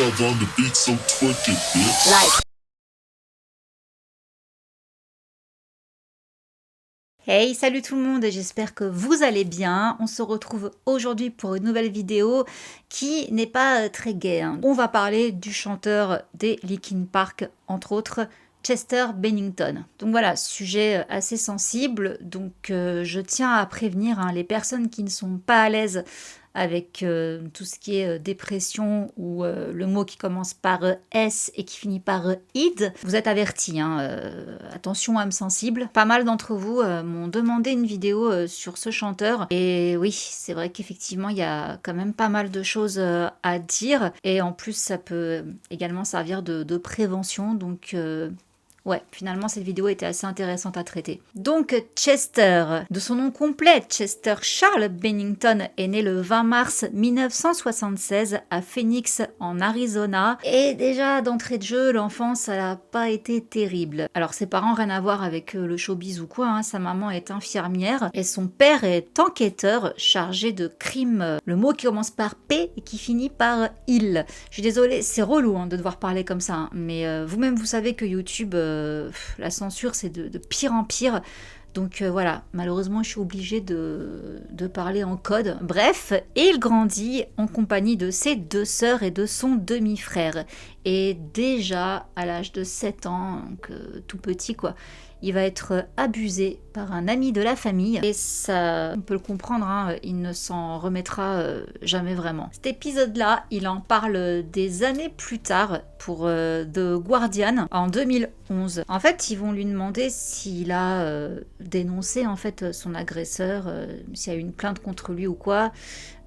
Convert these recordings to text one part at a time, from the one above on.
love on the beat, so twerk it, bitch. Like. Hey, salut tout le monde, j'espère que vous allez bien. On se retrouve aujourd'hui pour une nouvelle vidéo qui n'est pas très gaie, hein. On va parler du chanteur des Linkin Park, entre autres, Chester Bennington. Donc voilà, sujet assez sensible, donc je tiens à prévenir les personnes qui ne sont pas à l'aise avec tout ce qui est dépression ou le mot qui commence par S et qui finit par id. Vous êtes avertis, attention âme sensible. Pas mal d'entre vous m'ont demandé une vidéo sur ce chanteur. Et oui, c'est vrai qu'effectivement, il y a quand même pas mal de choses à dire. Et en plus, ça peut également servir de prévention. Donc... ouais, finalement, cette vidéo était assez intéressante à traiter. Donc, Chester, de son nom complet, Chester Charles Bennington, est né le 20 mars 1976 à Phoenix, en Arizona. Et déjà, d'entrée de jeu, l'enfance, ça n'a pas été terrible. Alors, ses parents, rien à voir avec le showbiz ou quoi, hein. Sa maman est infirmière et son père est enquêteur chargé de crimes. Le mot qui commence par P et qui finit par il. Je suis désolée, c'est relou de devoir parler comme ça, hein. Mais vous-même, vous savez que YouTube... la censure, c'est de pire en pire. Donc voilà, malheureusement, je suis obligée de parler en code. Bref, et il grandit en compagnie de ses deux sœurs et de son demi-frère. Et déjà, à l'âge de 7 ans, donc tout petit quoi, il va être abusé par un ami de la famille. Et ça, on peut le comprendre, il ne s'en remettra jamais vraiment. Cet épisode-là, il en parle des années plus tard pour The Guardian en 2011. En fait, ils vont lui demander s'il a dénoncé en fait son agresseur, s'il y a eu une plainte contre lui ou quoi.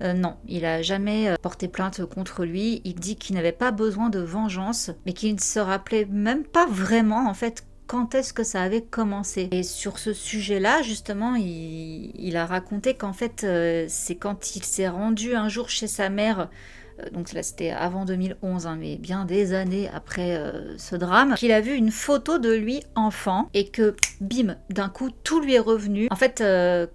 Non, il a jamais porté plainte contre lui. Il dit qu'il n'avait pas besoin de vengeance, mais qu'il ne se rappelait même pas vraiment en fait quand est-ce que ça avait commencé. Et sur ce sujet-là, justement, il a raconté qu'en fait, c'est quand il s'est rendu un jour chez sa mère, donc là c'était avant 2011, mais bien des années après ce drame, qu'il a vu une photo de lui enfant et que, bim, d'un coup, tout lui est revenu. En fait,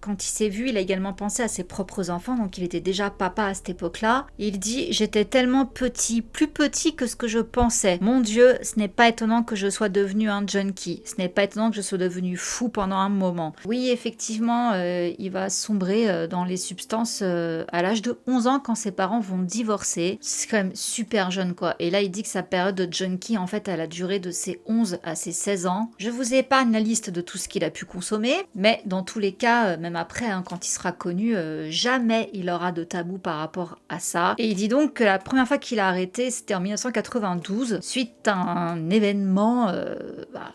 quand il s'est vu, il a également pensé à ses propres enfants, donc il était déjà papa à cette époque-là. Il dit « J'étais tellement petit, plus petit que ce que je pensais. Mon Dieu, ce n'est pas étonnant que je sois devenu un junkie. Ce n'est pas étonnant que je sois devenu fou pendant un moment. » Oui, effectivement, il va sombrer dans les substances à l'âge de 11 ans quand ses parents vont divorcer. C'est quand même super jeune quoi. Et là il dit que sa période de junkie en fait elle a duré de ses 11 à ses 16 ans. Je vous épargne la liste de tout ce qu'il a pu consommer, mais dans tous les cas, même après quand il sera connu, jamais il aura de tabou par rapport à ça. Et il dit donc que la première fois qu'il a arrêté c'était en 1992 suite à un événement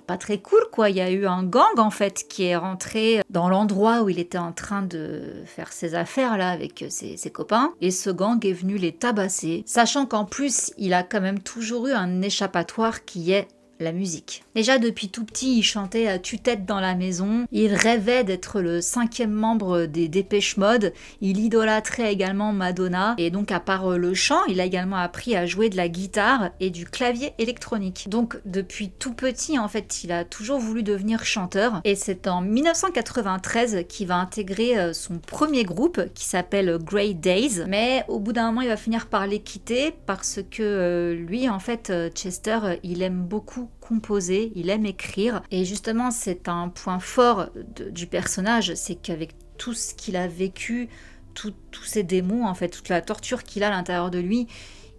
pas très cool quoi. Il y a eu un gang en fait qui est rentré dans l'endroit où il était en train de faire ses affaires là avec ses copains, et ce gang est venu les tabasser, sachant qu'en plus il a quand même toujours eu un échappatoire qui est la musique. Déjà depuis tout petit, il chantait à tue-tête dans la maison, il rêvait d'être le 5e membre des Depeche Mode, il idolâtrait également Madonna, et donc à part le chant, il a également appris à jouer de la guitare et du clavier électronique. Donc depuis tout petit, en fait, il a toujours voulu devenir chanteur, et c'est en 1993 qu'il va intégrer son premier groupe qui s'appelle Grey Days, mais au bout d'un moment, il va finir par les quitter parce que lui, en fait, Chester, il aime beaucoup composer, il aime écrire, et justement c'est un point fort du personnage, c'est qu'avec tout ce qu'il a vécu, tous ces démons en fait, toute la torture qu'il a à l'intérieur de lui,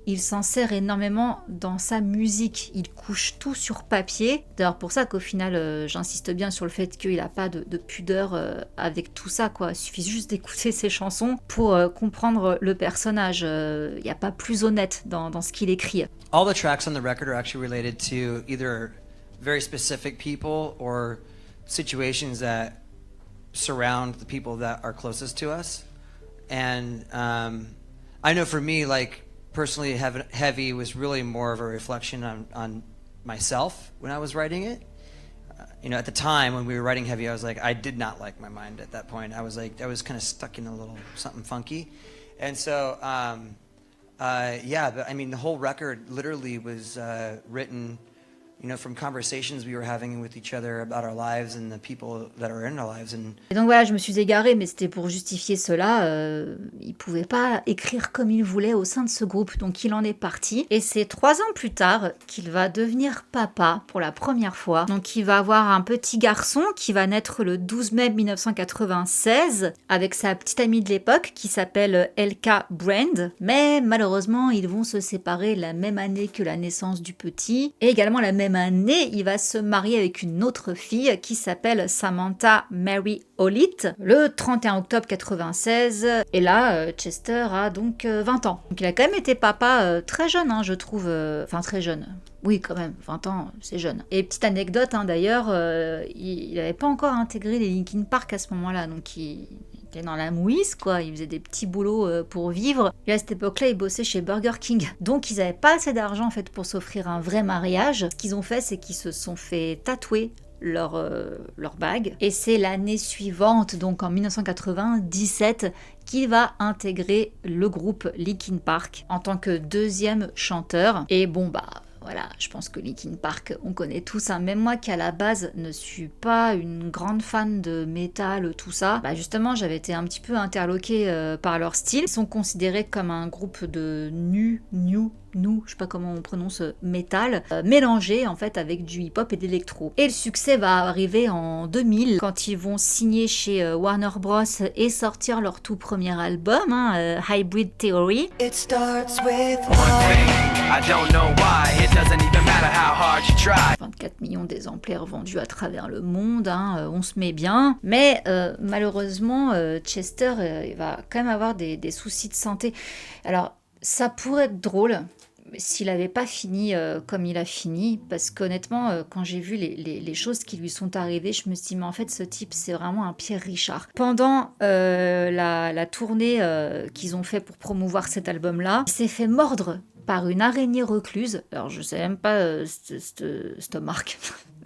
il s'en sert énormément dans sa musique, il couche tout sur papier. D'ailleurs pour ça qu'au final j'insiste bien sur le fait qu'il n'a pas de pudeur avec tout ça quoi. Il suffit juste d'écouter ses chansons pour comprendre le personnage. Il n'y a pas plus honnête dans ce qu'il écrit. All the tracks on the record are actually related to either very specific people or situations that surround the people that are closest to us. And I know for me, like, personally, Heavy was really more of a reflection on myself when I was writing it. You know, at the time when we were writing Heavy, I was like, I did not like my mind at that point. I was kind of stuck in a little something funky. And so, yeah, I mean, the whole record literally was written, you know, from conversations we were having with each other about our lives and the people that are in our lives. And Et donc voilà, je me suis égarée, mais c'était pour justifier cela. Il pouvait pas écrire comme il voulait au sein de ce groupe, donc il en est parti. Et c'est 3 ans plus tard qu'il va devenir papa pour la première fois. Donc il va avoir un petit garçon qui va naître le 12 mai 1996 avec sa petite amie de l'époque qui s'appelle Elka Brand. Mais malheureusement, ils vont se séparer la même année que la naissance du petit. Et également la même année, il va se marier avec une autre fille qui s'appelle Samantha Mary Olitt le 31 octobre 96. Et là, Chester a donc 20 ans. Donc il a quand même été papa très jeune, hein, je trouve. Enfin, très jeune. Oui, quand même, 20 ans, c'est jeune. Et petite anecdote, hein, d'ailleurs, il n'avait pas encore intégré les Linkin Park à ce moment-là, donc il était dans la mouise, quoi. Il faisait des petits boulots pour vivre. Et à cette époque-là, il bossait chez Burger King. Donc, ils n'avaient pas assez d'argent, en fait, pour s'offrir un vrai mariage. Ce qu'ils ont fait, c'est qu'ils se sont fait tatouer leur bague. Et c'est l'année suivante, donc en 1997, qu'il va intégrer le groupe Linkin Park en tant que deuxième chanteur. Et bon, bah... voilà, je pense que Linkin Park, on connaît tous, hein. Même moi qui à la base ne suis pas une grande fan de métal, tout ça, bah justement j'avais été un petit peu interloquée par leur style. Ils sont considérés comme un groupe de je sais pas comment on prononce, métal, mélangé en fait avec du hip-hop et d'électro. Et le succès va arriver en 2000 quand ils vont signer chez Warner Bros et sortir leur tout premier album, hein, Hybrid Theory. It starts with one thing, I don't know why, it doesn't even matter how hard you try. 24 millions d'exemplaires vendus à travers le monde, hein, on se met bien. Mais malheureusement, Chester il va quand même avoir des soucis de santé. Alors, ça pourrait être drôle s'il n'avait pas fini comme il a fini, parce qu'honnêtement, quand j'ai vu les choses qui lui sont arrivées, je me suis dit, mais en fait, ce type, c'est vraiment un Pierre Richard. Pendant la tournée qu'ils ont fait pour promouvoir cet album-là, il s'est fait mordre par une araignée recluse. Alors, je sais même pas cette marque...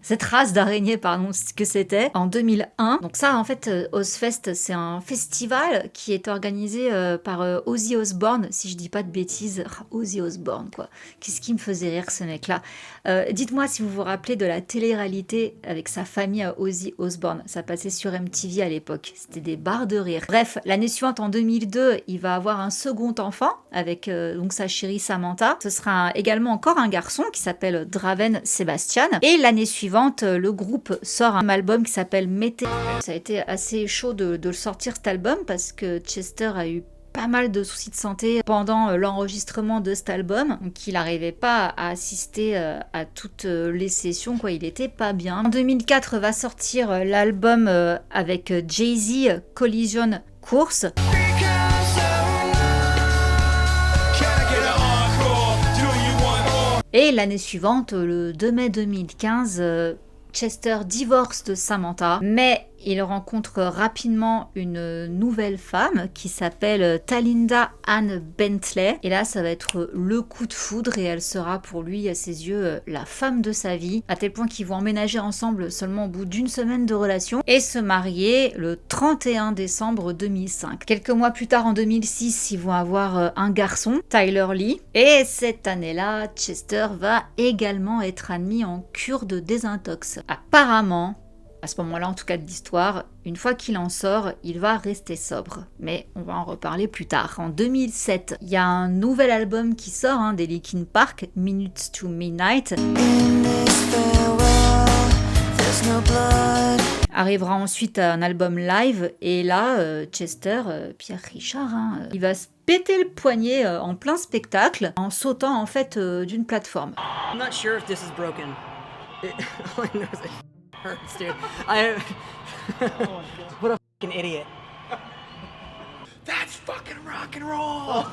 cette race d'araignées, pardon, ce que c'était, en 2001. Donc ça, en fait, Ozzfest, c'est un festival qui est organisé par Ozzy Osbourne, si je dis pas de bêtises. Ozzy Osbourne, quoi. Qu'est-ce qui me faisait rire, ce mec-là. Dites-moi si vous vous rappelez de la télé-réalité avec sa famille à Ozzy Osbourne. Ça passait sur MTV à l'époque. C'était des barres de rire. Bref, l'année suivante, en 2002, il va avoir un second enfant avec donc sa chérie Samantha. Ce sera également encore un garçon qui s'appelle Draven Sebastian. Et l'année suivante, le groupe sort un album qui s'appelle Mété. Ça a été assez chaud de le sortir cet album parce que Chester a eu pas mal de soucis de santé pendant l'enregistrement de cet album, donc il n'arrivait pas à assister à toutes les sessions, quoi. Il était pas bien. En 2004 va sortir l'album avec Jay-Z, Collision Course. Et l'année suivante, le 2 mai 2015, Chester divorce de Samantha, mais il rencontre rapidement une nouvelle femme qui s'appelle Talinda Ann Bentley. Et là, ça va être le coup de foudre et elle sera pour lui, à ses yeux, la femme de sa vie. À tel point qu'ils vont emménager ensemble seulement au bout d'une semaine de relation et se marier le 31 décembre 2005. Quelques mois plus tard, en 2006, ils vont avoir un garçon, Tyler Lee. Et cette année-là, Chester va également être admis en cure de désintox. Apparemment, à ce moment-là, en tout cas de l'histoire, une fois qu'il en sort, il va rester sobre. Mais on va en reparler plus tard. En 2007, il y a un nouvel album qui sort, hein, des Linkin Park, Minutes to Midnight. Arrivera ensuite un album live, et là, Chester, Pierre Richard, hein, il va se péter le poignet en plein spectacle, en sautant en fait d'une plateforme. I'm not sure if this is broken. All I know is it hurts, dude. What a fucking idiot. That's fucking rock and roll!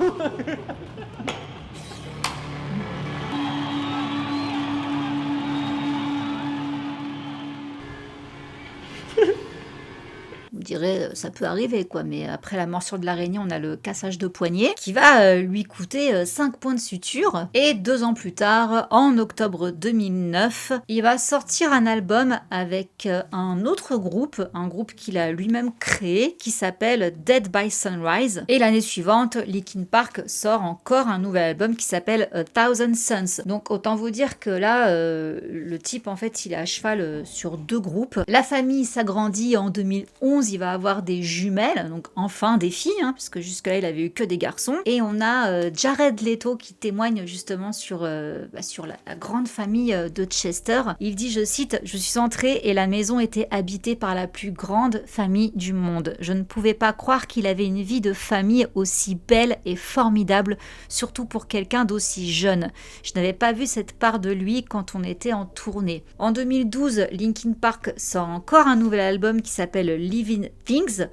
Vous dirait ça peut arriver quoi, mais après la morsure de l'araignée, on a le cassage de poignet qui va lui coûter 5 points de suture. Et 2 ans plus tard, en octobre 2009, il va sortir un album avec un autre groupe, un groupe qu'il a lui-même créé, qui s'appelle Dead by Sunrise. Et l'année suivante, Linkin Park sort encore un nouvel album qui s'appelle A Thousand Suns. Donc autant vous dire que là, le type en fait, il est à cheval sur 2 groupes. La famille s'agrandit en 2011, il va avoir des jumelles, donc enfin des filles, hein, parce que jusque-là il avait eu que des garçons. Et on a Jared Leto qui témoigne justement sur la grande famille de Chester. Il dit, je cite, « Je suis entré et la maison était habitée par la plus grande famille du monde. Je ne pouvais pas croire qu'il avait une vie de famille aussi belle et formidable, surtout pour quelqu'un d'aussi jeune. Je n'avais pas vu cette part de lui quand on était en tournée. » En 2012, Linkin Park sort encore un nouvel album qui s'appelle Living Things.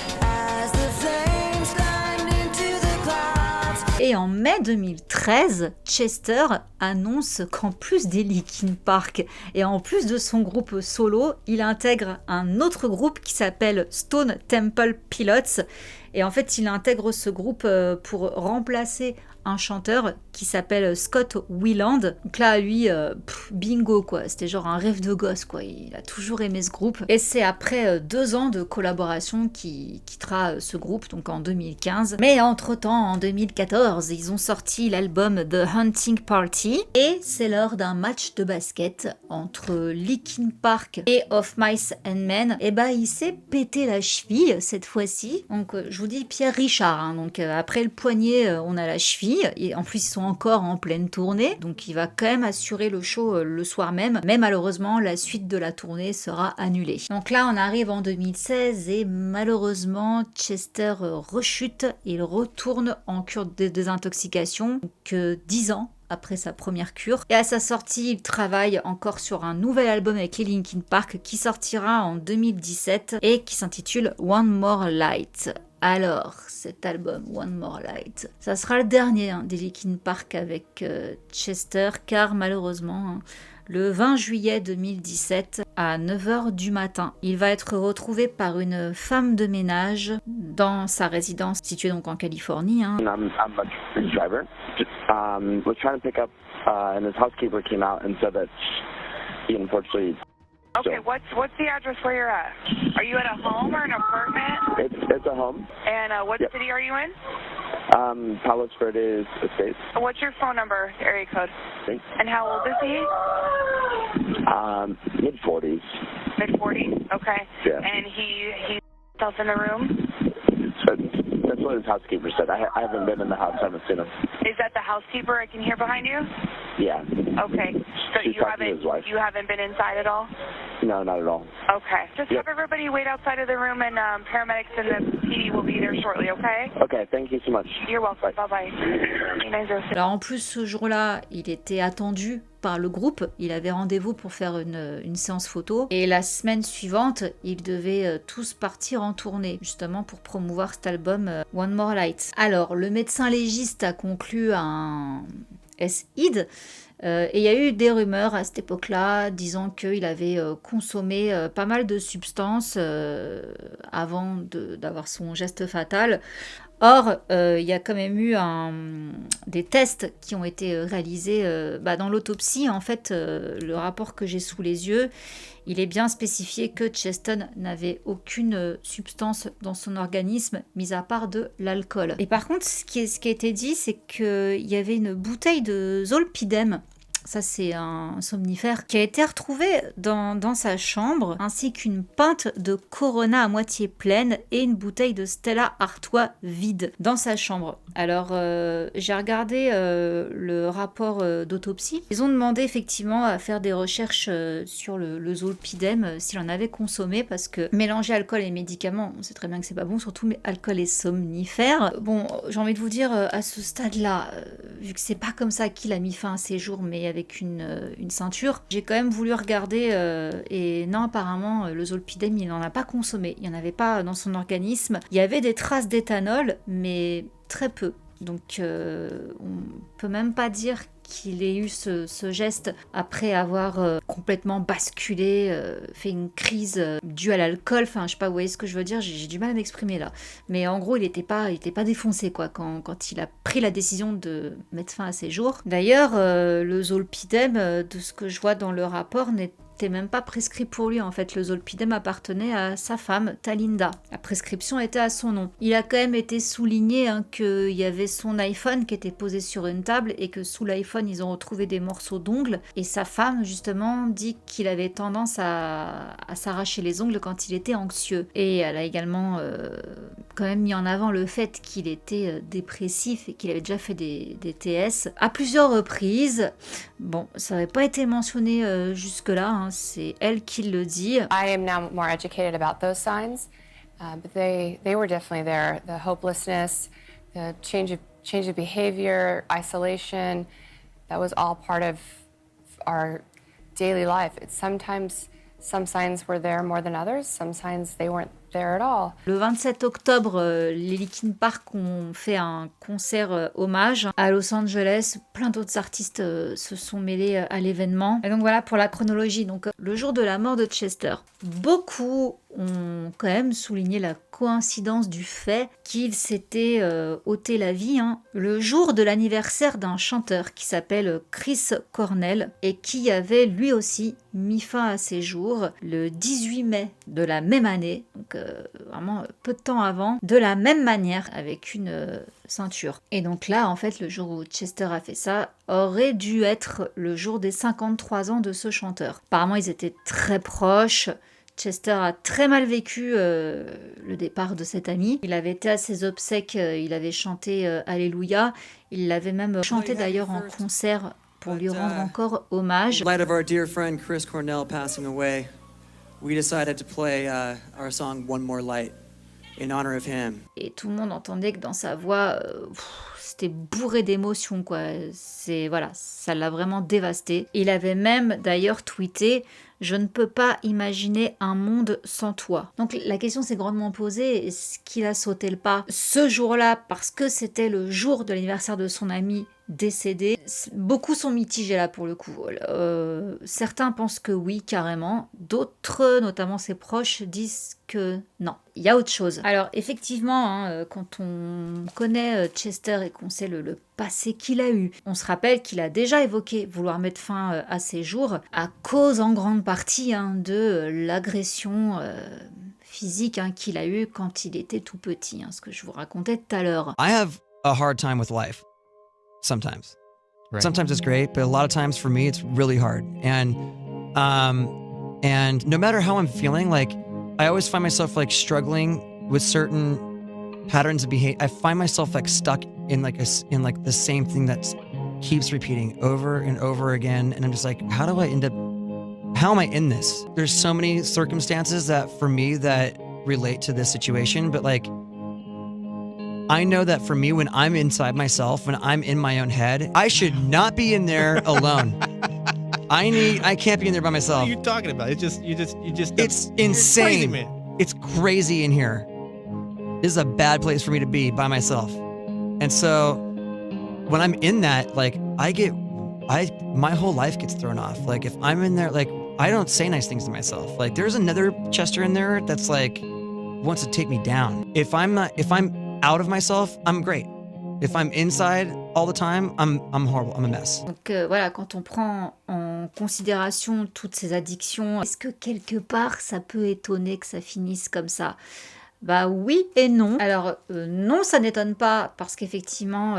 Et en mai 2013, Chester annonce qu'en plus des Linkin Park et en plus de son groupe solo, il intègre un autre groupe qui s'appelle Stone Temple Pilots. Et en fait, il intègre ce groupe pour remplacer un chanteur qui s'appelle Scott Weiland. Donc là, lui, bingo quoi, c'était genre un rêve de gosse quoi, il a toujours aimé ce groupe. Et c'est après 2 ans de collaboration qu'il quittera ce groupe, donc en 2015. Mais entre-temps, en 2014, ils ont sorti l'album The Hunting Party. Et c'est lors d'un match de basket entre Linkin Park et Of Mice and Men. Et bah, il s'est pété la cheville cette fois-ci. Donc je vous dis Pierre Richard, hein. Donc après le poignet, on a la cheville. Et en plus, ils sont encore en pleine tournée, donc il va quand même assurer le show le soir même. Mais malheureusement, la suite de la tournée sera annulée. Donc là, on arrive en 2016 et malheureusement, Chester rechute. Il retourne en cure de désintoxication, que 10 ans après sa première cure. Et à sa sortie, il travaille encore sur un nouvel album avec les Linkin Park qui sortira en 2017 et qui s'intitule One More Light. Alors, cet album, One More Light, ça sera le dernier des Linkin Park avec Chester, car malheureusement, le 20 juillet 2017, à 9h du matin, il va être retrouvé par une femme de ménage dans sa résidence située donc en Californie. I'm a driver. Was trying to pick up, and his housekeeper came out and said that he unfortunately. Okay, what's the address where you're at? Are you at a home or an apartment? It's a home. And what city are you in? Palos Verdes Estates. What's your phone number, area code? Thanks. And how old is he? Mid-40s. Mid-40s, okay. Yeah. And he's himself in the room? So that's what his housekeeper said. I haven't been in the house. I haven't seen him. Is that the housekeeper I can hear behind you? Yeah. Okay. So She's talking to his wife. you haven't been inside at all? No, not at all. Okay. Just have everybody wait outside of the room, and paramedics and the PD will be there shortly, okay? Okay, thank you so much. You're welcome. Bye-bye. Alors en plus, ce jour-là, il était attendu par le groupe. Il avait rendez-vous pour faire une séance photo. Et la semaine suivante, ils devaient tous partir en tournée, justement pour promouvoir cet album One More Light. Alors, le médecin légiste a conclu un SID. Et il y a eu des rumeurs à cette époque-là disant qu'il avait consommé pas mal de substances avant d'avoir son geste fatal. Or, il y a quand même eu des tests qui ont été réalisés dans l'autopsie. En fait, le rapport que j'ai sous les yeux, il est bien spécifié que Chester n'avait aucune substance dans son organisme, mis à part de l'alcool. Et par contre, ce qui a été dit, c'est qu'il y avait une bouteille de zolpidem. Ça, c'est un somnifère qui a été retrouvé dans sa chambre, ainsi qu'une pinte de Corona à moitié pleine et une bouteille de Stella Artois vide dans sa chambre. Alors, j'ai regardé le rapport d'autopsie. Ils ont demandé effectivement à faire des recherches sur le zolpidem, s'il en avait consommé, parce que mélanger alcool et médicaments, on sait très bien que c'est pas bon, surtout alcool et somnifères. Bon, j'ai envie de vous dire, à ce stade-là, vu que c'est pas comme ça qu'il a mis fin à ses jours, mais avec une ceinture, j'ai quand même voulu regarder, et non, apparemment, le zolpidem, il n'en a pas consommé. Il n'y en avait pas dans son organisme. Il y avait des traces d'éthanol, mais très peu. Donc on peut même pas dire qu'il ait eu ce geste après avoir complètement basculé, fait une crise due à l'alcool. Enfin, je sais pas, vous voyez ce que je veux dire, j'ai du mal à m'exprimer là. Mais en gros, il était pas défoncé quoi quand il a pris la décision de mettre fin à ses jours. D'ailleurs, le zolpidem, de ce que je vois dans le rapport, n'était même pas prescrit pour lui en fait. Le zolpidem appartenait à sa femme Talinda. La prescription était à son nom. Il a quand même été souligné qu'il y avait son iPhone qui était posé sur une table et que sous l'iPhone ils ont retrouvé des morceaux d'ongles, et sa femme justement dit qu'il avait tendance à s'arracher les ongles quand il était anxieux. Et elle a également quand même mis en avant le fait qu'il était dépressif et qu'il avait déjà fait des TS à plusieurs reprises. Bon, ça n'avait pas été mentionné jusque-là, hein. C'est elle qui le dit. I am now more educated about those signs, but they were definitely there. The hopelessness, the change of behavior, isolation, that was all part of our daily life. It's sometimes some signs were there more than others, some signs they weren't there at all. Le 27 octobre, les Linkin Park ont fait un concert hommage à Los Angeles. Plein d'autres artistes se sont mêlés à l'événement. Et donc voilà pour la chronologie. Donc le jour de la mort de Chester, beaucoup ont quand même souligné la coïncidence du fait qu'il s'était ôté la vie le jour de l'anniversaire d'un chanteur qui s'appelle Chris Cornell et qui avait lui aussi mis fin à ses jours le 18 mai de la même année, donc vraiment peu de temps avant, de la même manière avec une ceinture. Et donc là, en fait, le jour où Chester a fait ça aurait dû être le jour des 53 ans de ce chanteur. Apparemment, ils étaient très proches. Chester a très mal vécu le départ de cet ami. Il avait été à ses obsèques, il avait chanté Alléluia. Il l'avait même chanté d'ailleurs en concert pour lui rendre encore hommage. In light of our dear friend Chris Cornell passing away, we decided to play our song One More Light in honor of him. Et tout le monde entendait que dans sa voix, c'était bourré d'émotions, quoi. Voilà, ça l'a vraiment dévasté. Il avait même d'ailleurs tweeté « Je ne peux pas imaginer un monde sans toi ». Donc la question s'est grandement posée, est-ce qu'il a sauté le pas ce jour-là parce que c'était le jour de l'anniversaire de son ami décédé? Beaucoup sont mitigés là pour le coup. Certains pensent que oui, carrément. D'autres, notamment ses proches, disent que non. Il y a autre chose. Alors effectivement, quand on connaît Chester et qu'on sait le passé qu'il a eu, on se rappelle qu'il a déjà évoqué vouloir mettre fin à ses jours à cause en grande partie de l'agression physique qu'il a eue quand il était tout petit, ce que je vous racontais tout à l'heure. I have a hard time with life. Sometimes. Right. Sometimes it's great, but a lot of times for me it's really hard. And no matter how I'm feeling, like I always find myself like struggling with certain patterns of behavior. I find myself like stuck in like the same thing that keeps repeating over and over again, and I'm just like, how am I in this? There's so many circumstances that for me that relate to this situation, but like I know that for me, when I'm inside myself, when I'm in my own head, I should not be in there alone. I can't be in there by myself. What are you talking about? It's insane. Crazy, it's crazy in here. This is a bad place for me to be by myself. And so when I'm in that, like my whole life gets thrown off. Like if I'm in there, like I don't say nice things to myself. Like there's another Chester in there that's like wants to take me down. If I'm out of myself, I'm great. If I'm inside all the time, I'm horrible. I'm a mess. Donc voilà, quand on prend en considération toutes ces addictions, est-ce que quelque part ça peut étonner que ça finisse comme ça? Bah oui et non. Alors non, ça n'étonne pas parce qu'effectivement,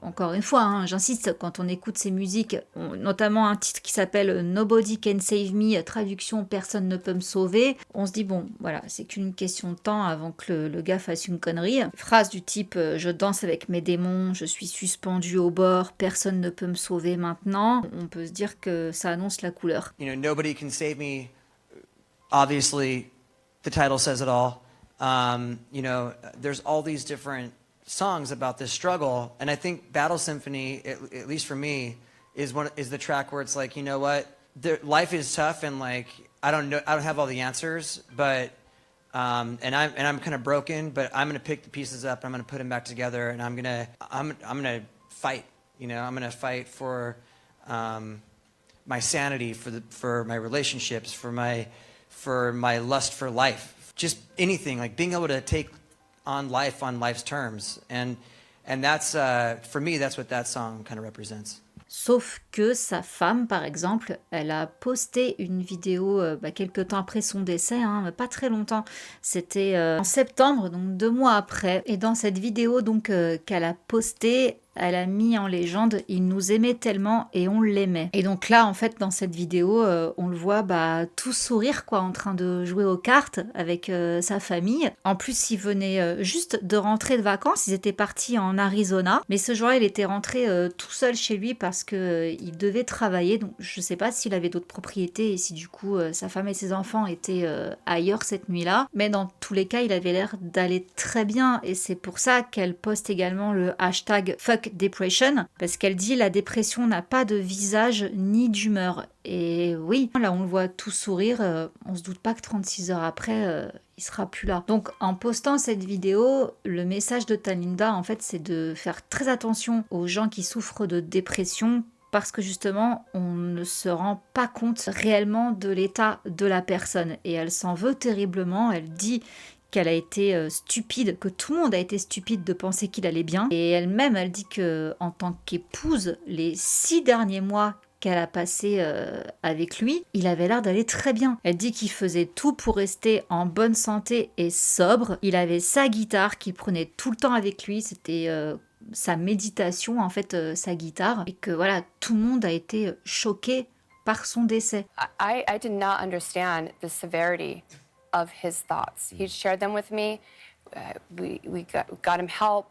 encore une fois, j'insiste, quand on écoute ces musiques, notamment un titre qui s'appelle Nobody Can Save Me, traduction Personne ne peut me sauver, on se dit bon, voilà, c'est qu'une question de temps avant que le gars fasse une connerie. Phrase du type je danse avec mes démons, je suis suspendu au bord, personne ne peut me sauver maintenant. On peut se dire que ça annonce la couleur. You know, Nobody Can Save Me, obviously, the title says it all. You know, there's all these different songs about this struggle, and I think Battle Symphony, at least for me, is the track where it's like, you know what, life is tough, and like I don't have all the answers, but and I'm kind of broken, but I'm gonna pick the pieces up. I'm gonna put them back together, and I'm gonna fight. You know, I'm gonna fight for my sanity, for my relationships, for my lust for life, just anything, like being able to take on life's terms, and that's for me, that's what that song kind of represents. Sauf que sa femme, par exemple, elle a posté une vidéo quelque temps après son décès, hein, pas très longtemps. C'était en septembre, donc 2 mois après. Et dans cette vidéo donc qu'elle a postée, elle a mis en légende « Il nous aimait tellement et on l'aimait ». Et donc là, en fait, dans cette vidéo, on le voit tout sourire, quoi, en train de jouer aux cartes avec sa famille. En plus, il venait juste de rentrer de vacances. Ils étaient partis en Arizona. Mais ce jour-là, il était rentré tout seul chez lui parce qu'il devait travailler. Donc, je sais pas s'il avait d'autres propriétés et si du coup, sa femme et ses enfants étaient ailleurs cette nuit-là. Mais dans tous les cas, il avait l'air d'aller très bien. Et c'est pour ça qu'elle poste également le hashtag Fuck Depression, parce qu'elle dit la dépression n'a pas de visage ni d'humeur. Et oui, là on le voit tout sourire, on se doute pas que 36 heures après, il sera plus là. Donc en postant cette vidéo, le message de Talinda en fait c'est de faire très attention aux gens qui souffrent de dépression, parce que justement, on ne se rend pas compte réellement de l'état de la personne. Et elle s'en veut terriblement, elle dit qu'elle a été stupide, que tout le monde a été stupide de penser qu'il allait bien. Et elle-même, elle dit que en tant qu'épouse, les 6 derniers mois qu'elle a passé avec lui, il avait l'air d'aller très bien. Elle dit qu'il faisait tout pour rester en bonne santé et sobre. Il avait sa guitare qu'il prenait tout le temps avec lui, c'était sa méditation, en fait, sa guitare. Et que voilà, tout le monde a été choqué par son décès. I did not understand the severity of his thoughts. He shared them with me. We got him help,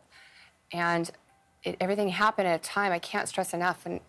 and everything happened at a time I can't stress enough. And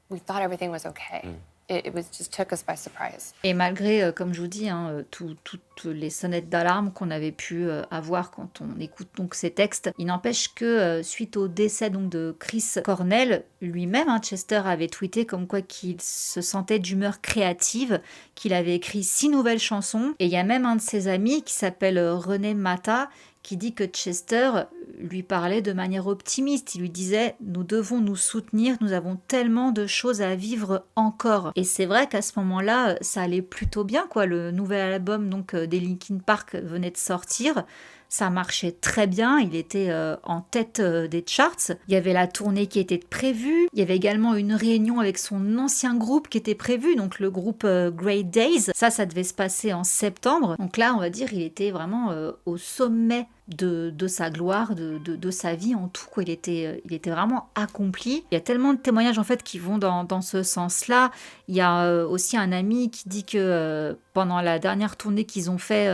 we thought everything was okay. It was just took us by surprise. Et malgré, comme je vous dis, hein, toutes les sonnettes d'alarme qu'on avait pu avoir quand on écoute donc ces textes, il n'empêche que suite au décès donc de Chris Cornell, lui-même, hein, Chester avait tweeté comme quoi qu'il se sentait d'humeur créative, qu'il avait écrit 6 nouvelles chansons. Et il y a même un de ses amis qui s'appelle René Mata, qui dit que Chester lui parlait de manière optimiste. Il lui disait « Nous devons nous soutenir, nous avons tellement de choses à vivre encore ». Et c'est vrai qu'à ce moment-là, ça allait plutôt bien, quoi. Le nouvel album donc, des Linkin Park venait de sortir. Ça marchait très bien, il était en tête des charts. Il y avait la tournée qui était prévue. Il y avait également une réunion avec son ancien groupe qui était prévue, donc le groupe Great Days. Ça devait se passer en septembre. Donc là, on va dire, il était vraiment au sommet de sa gloire, de sa vie en tout, quoi. Il était vraiment accompli. Il y a tellement de témoignages en fait qui vont dans ce sens-là. Il y a aussi un ami qui dit que pendant la dernière tournée qu'ils ont fait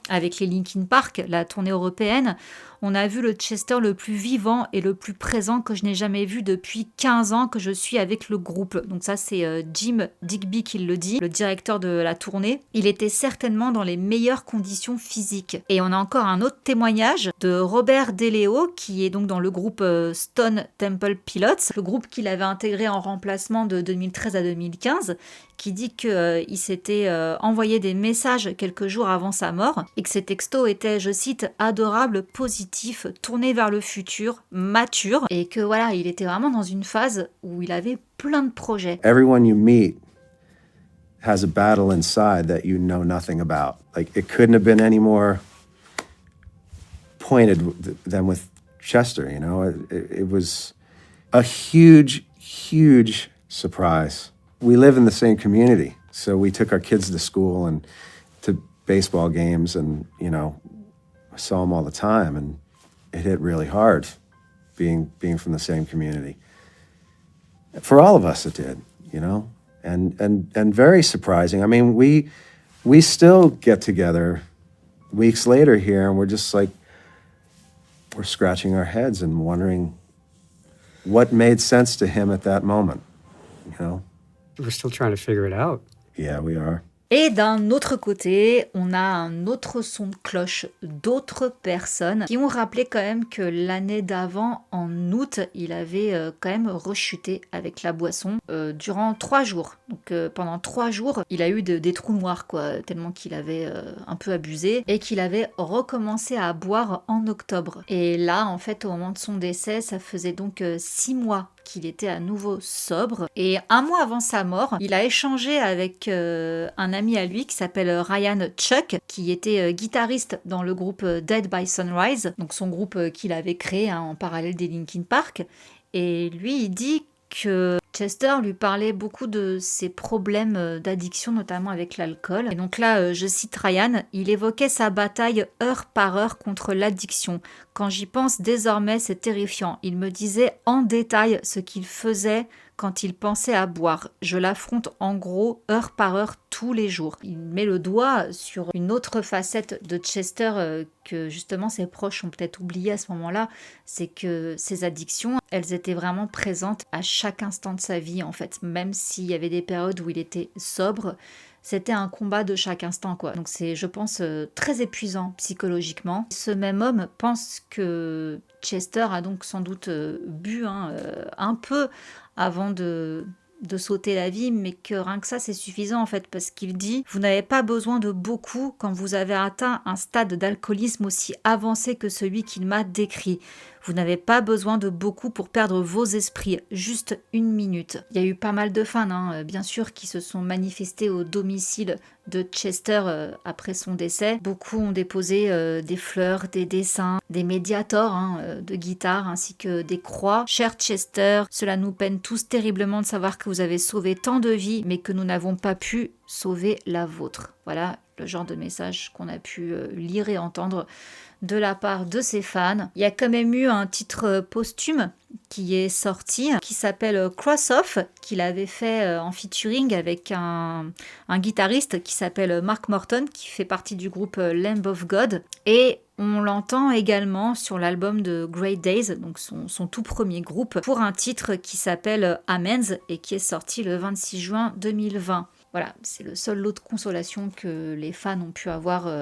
avec les Linkin Park, la tournée européenne, on a vu le Chester le plus vivant et le plus présent que je n'ai jamais vu depuis 15 ans que je suis avec le groupe. Donc ça, c'est Jim Digby qui le dit, le directeur de la tournée. Il était certainement dans les meilleures conditions physiques. Et on a encore un autre témoignage de Robert DeLeo, qui est donc dans le groupe Stone Temple Pilots, le groupe qu'il avait intégré en remplacement de 2013 à 2015, qui dit qu'il s'était envoyé des messages quelques jours avant sa mort et que ces textos étaient, je cite, adorables, positifs, tournés vers le futur, matures, et que voilà, il était vraiment dans une phase où il avait plein de projets. Everyone you meet has a battle inside that you know nothing about. Like, it couldn't have been any more pointed than with Chester, you know? It was a huge, huge surprise. We live in the same community, so we took our kids to school and to baseball games, and, you know, I saw them all the time, and it hit really hard being from the same community. For all of us, it did, you know, and very surprising. I mean, we still get together weeks later here, and we're just like, we're scratching our heads and wondering what made sense to him at that moment, you know? We're still trying to figure it out. Yeah, we are. Et d'un autre côté, on a un autre son de cloche d'autres personnes qui ont rappelé quand même que l'année d'avant, en août, il avait quand même rechuté avec la boisson durant 3 jours. Donc pendant 3 jours, il a eu des trous noirs, quoi, tellement qu'il avait un peu abusé et qu'il avait recommencé à boire en octobre. Et là, en fait, au moment de son décès, ça faisait donc 6 mois qu'il était à nouveau sobre. Et 1 mois avant sa mort, il a échangé avec un ami à lui qui s'appelle Ryan Chuck, qui était guitariste dans le groupe Dead by Sunrise, donc son groupe qu'il avait créé en parallèle des Linkin Park. Et lui, il dit que Chester lui parlait beaucoup de ses problèmes d'addiction, notamment avec l'alcool. Et donc là, je cite Ryan, il évoquait sa bataille heure par heure contre l'addiction. Quand j'y pense désormais, c'est terrifiant. Il me disait en détail ce qu'il faisait quand il pensait à boire. Je l'affronte en gros heure par heure tous les jours. Il met le doigt sur une autre facette de Chester que justement ses proches ont peut-être oublié à ce moment-là, c'est que ses addictions, elles étaient vraiment présentes à chaque instant de sa vie en fait. Même s'il y avait des périodes où il était sobre, c'était un combat de chaque instant, quoi. Donc c'est, je pense, très épuisant psychologiquement. Ce même homme pense que Chester a donc sans doute bu un peu avant de sauter la vie, mais que rien que ça, c'est suffisant en fait, parce qu'il dit « Vous n'avez pas besoin de beaucoup quand vous avez atteint un stade d'alcoolisme aussi avancé que celui qu'il m'a décrit. Vous n'avez pas besoin de beaucoup pour perdre vos esprits, juste 1 minute. » Il y a eu pas mal de fans, bien sûr, qui se sont manifestés au domicile de Chester après son décès. Beaucoup ont déposé des fleurs, des dessins, des médiators de guitare ainsi que des croix. Cher Chester, cela nous peine tous terriblement de savoir que vous avez sauvé tant de vies, mais que nous n'avons pas pu sauver la vôtre. Voilà le genre de message qu'on a pu lire et entendre de la part de ses fans. Il y a quand même eu un titre posthume qui est sorti, qui s'appelle Cross Off, qu'il avait fait en featuring avec un guitariste qui s'appelle Mark Morton, qui fait partie du groupe Lamb of God. Et on l'entend également sur l'album de Great Days, donc son tout premier groupe, pour un titre qui s'appelle Amends et qui est sorti le 26 juin 2020. Voilà, c'est le seul lot de consolation que les fans ont pu avoir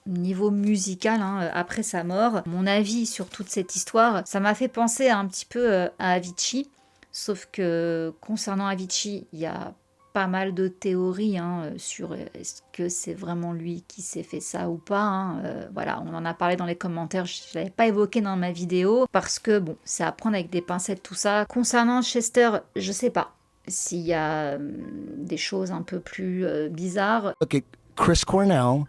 niveau musical après sa mort. Mon avis sur toute cette histoire, ça m'a fait penser un petit peu à Avicii, sauf que concernant Avicii, il y a pas mal de théories sur est-ce que c'est vraiment lui qui s'est fait ça ou pas. Voilà, on en a parlé dans les commentaires, je ne l'avais pas évoqué dans ma vidéo, parce que bon, c'est à prendre avec des pincettes tout ça. Concernant Chester, je sais pas s'il y a des choses un peu plus bizarres. Look at Chris Cornell,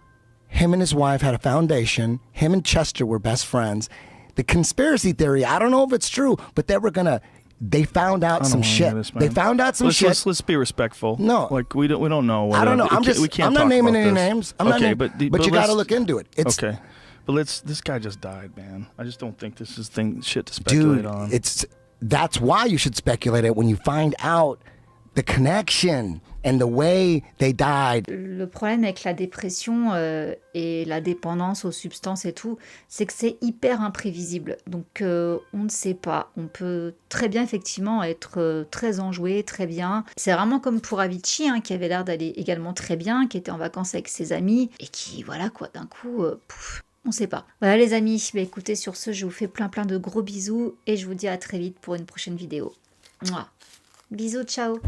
him and his wife had a foundation, him and Chester were best friends. The conspiracy theory, I don't know if it's true, but they found out some shit. They found out some shit. Let's be respectful. No, like we don't know. I don't know. I'm not naming any names. But you got to look into it. Okay, but this guy just died, man. I just don't think this is shit to speculate on. That's why you should speculate it when you find out the connection and the way they died. Le problème avec la dépression et la dépendance aux substances et tout, c'est que c'est hyper imprévisible. Donc on ne sait pas. On peut très bien effectivement être très enjoué, très bien. C'est vraiment comme pour Avicii, qui avait l'air d'aller également très bien, qui était en vacances avec ses amis et qui, voilà quoi, d'un coup, on sait pas. Voilà les amis, écoutez, sur ce, je vous fais plein de gros bisous et je vous dis à très vite pour une prochaine vidéo. Mouah. Bisous, ciao.